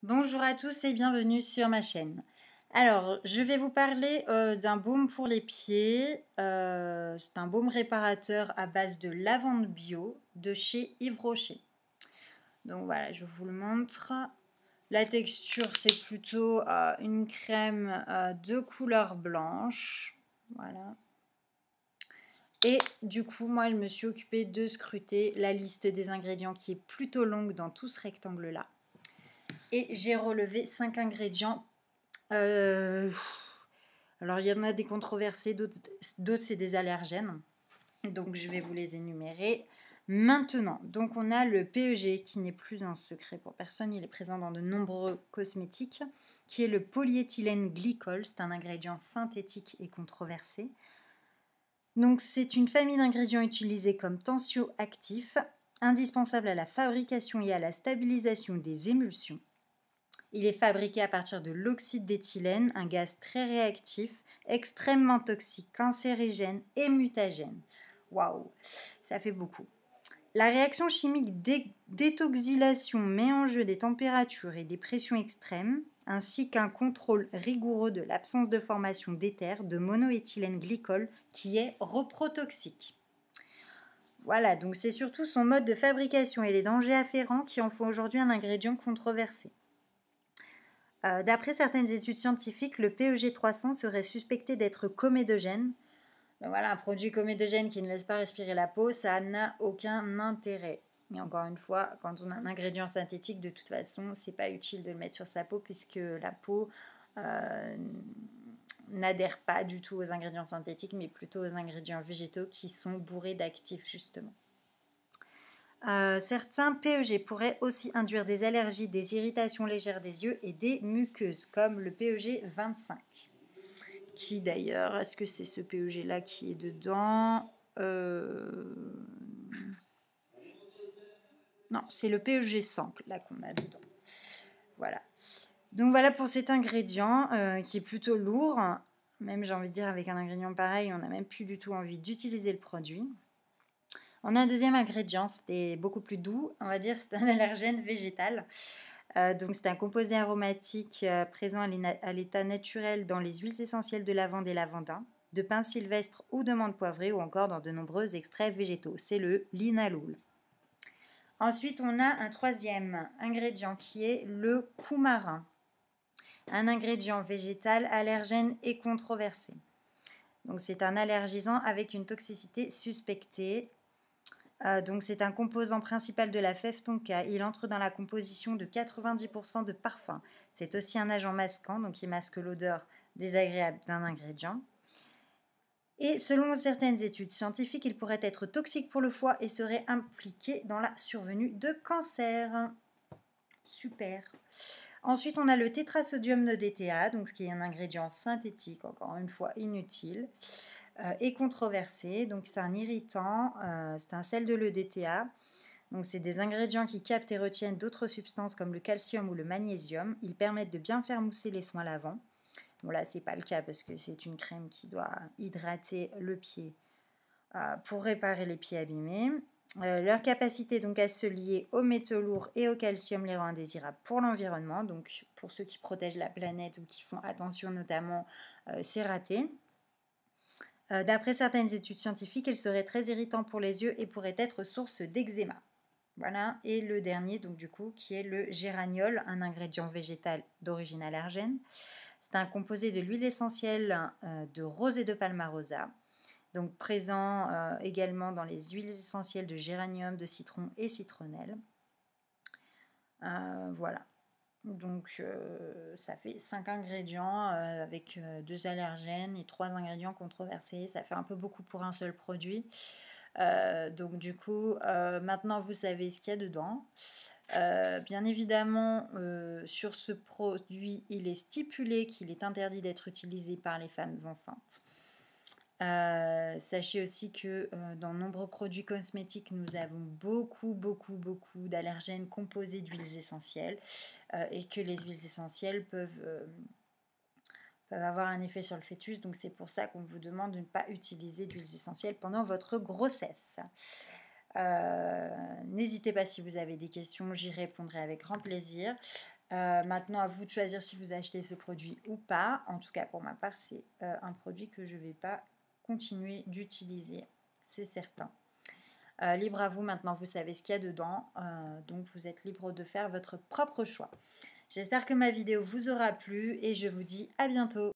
Bonjour à tous et bienvenue sur ma chaîne. Alors, je vais vous parler d'un baume pour les pieds. C'est un baume réparateur à base de lavande bio de chez Yves Rocher. Donc voilà, je vous le montre. La texture, c'est plutôt une crème de couleur blanche. Voilà. Et du coup, moi, je me suis occupée de scruter la liste des ingrédients qui est plutôt longue dans tout ce rectangle-là. Et j'ai relevé 5 ingrédients. Alors, il y en a des controversés, d'autres c'est des allergènes. Donc, je vais vous les énumérer maintenant. Donc, on a le PEG qui n'est plus un secret pour personne. Il est présent dans de nombreux cosmétiques, qui est le polyéthylène glycol. C'est un ingrédient synthétique et controversé. Donc, c'est une famille d'ingrédients utilisés comme tensioactifs, indispensable à la fabrication et à la stabilisation des émulsions. Il est fabriqué à partir de l'oxyde d'éthylène, un gaz très réactif, extrêmement toxique, cancérigène et mutagène. Waouh, ça fait beaucoup. La réaction chimique d'étoxylation met en jeu des températures et des pressions extrêmes, ainsi qu'un contrôle rigoureux de l'absence de formation d'éther de monoéthylène glycol qui est reprotoxique. Voilà, donc c'est surtout son mode de fabrication et les dangers afférents qui en font aujourd'hui un ingrédient controversé. D'après certaines études scientifiques, le PEG 300 serait suspecté d'être comédogène. Donc voilà, un produit comédogène qui ne laisse pas respirer la peau, ça n'a aucun intérêt. Et encore une fois, quand on a un ingrédient synthétique, de toute façon, c'est pas utile de le mettre sur sa peau puisque la peau n'adhère pas du tout aux ingrédients synthétiques, mais plutôt aux ingrédients végétaux qui sont bourrés d'actifs justement. Certains PEG pourraient aussi induire des allergies, des irritations légères des yeux et des muqueuses, comme le PEG 25. Qui d'ailleurs, est-ce que c'est ce PEG là qui est dedans Non, c'est le PEG 100 là qu'on a dedans. Voilà. Donc voilà pour cet ingrédient qui est plutôt lourd. Même j'ai envie de dire avec un ingrédient pareil, on n'a même plus du tout envie d'utiliser le produit. On a un deuxième ingrédient, c'était beaucoup plus doux, on va dire, c'est un allergène végétal. Donc c'est un composé aromatique présent à l'état naturel dans les huiles essentielles de lavande et lavandin, de pin sylvestre ou de menthe poivrée ou encore dans de nombreux extraits végétaux. C'est le linalool. Ensuite, on a un troisième ingrédient qui est le coumarin, un ingrédient végétal allergène et controversé. Donc c'est un allergisant avec une toxicité suspectée. Donc c'est un composant principal de la fève tonka. Il entre dans la composition de 90% de parfums. C'est aussi un agent masquant, donc il masque l'odeur désagréable d'un ingrédient. Et selon certaines études scientifiques, il pourrait être toxique pour le foie et serait impliqué dans la survenue de cancer. Super. Ensuite, on a le tétrasodium de DTA, donc ce qui est un ingrédient synthétique, encore une fois inutile. Et controversé. Donc c'est un irritant, c'est un sel de l'EDTA. Donc c'est des ingrédients qui captent et retiennent d'autres substances comme le calcium ou le magnésium. Ils permettent de bien faire mousser les soins lavants. Bon là c'est pas le cas parce que c'est une crème qui doit hydrater le pied pour réparer les pieds abîmés. Leur capacité donc à se lier aux métaux lourds et au calcium les rend indésirables pour l'environnement. Donc pour ceux qui protègent la planète ou qui font attention notamment, c'est raté. D'après certaines études scientifiques, il serait très irritant pour les yeux et pourrait être source d'eczéma. Voilà, et le dernier, donc du coup, qui est le géraniol, un ingrédient végétal d'origine allergène. C'est un composé de l'huile essentielle de rose et de palmarosa, donc présent également dans les huiles essentielles de géranium, de citron et citronnelle. Voilà. Donc ça fait 5 ingrédients avec 2 allergènes et 3 ingrédients controversés. Ça fait un peu beaucoup pour un seul produit. Donc du coup, maintenant vous savez ce qu'il y a dedans. Bien évidemment, sur ce produit, il est stipulé qu'il est interdit d'être utilisé par les femmes enceintes. Sachez aussi que dans nombreux produits cosmétiques, nous avons beaucoup d'allergènes composés d'huiles essentielles et que les huiles essentielles peuvent avoir un effet sur le fœtus. Donc c'est pour ça qu'on vous demande de ne pas utiliser d'huiles essentielles pendant votre grossesse. N'hésitez pas si vous avez des questions, j'y répondrai avec grand plaisir. Maintenant, à vous de choisir si vous achetez ce produit ou pas. En tout cas, pour ma part, c'est un produit que je ne vais pas continuer d'utiliser, c'est certain. Libre à vous, maintenant vous savez ce qu'il y a dedans, donc vous êtes libre de faire votre propre choix. J'espère que ma vidéo vous aura plu et je vous dis à bientôt.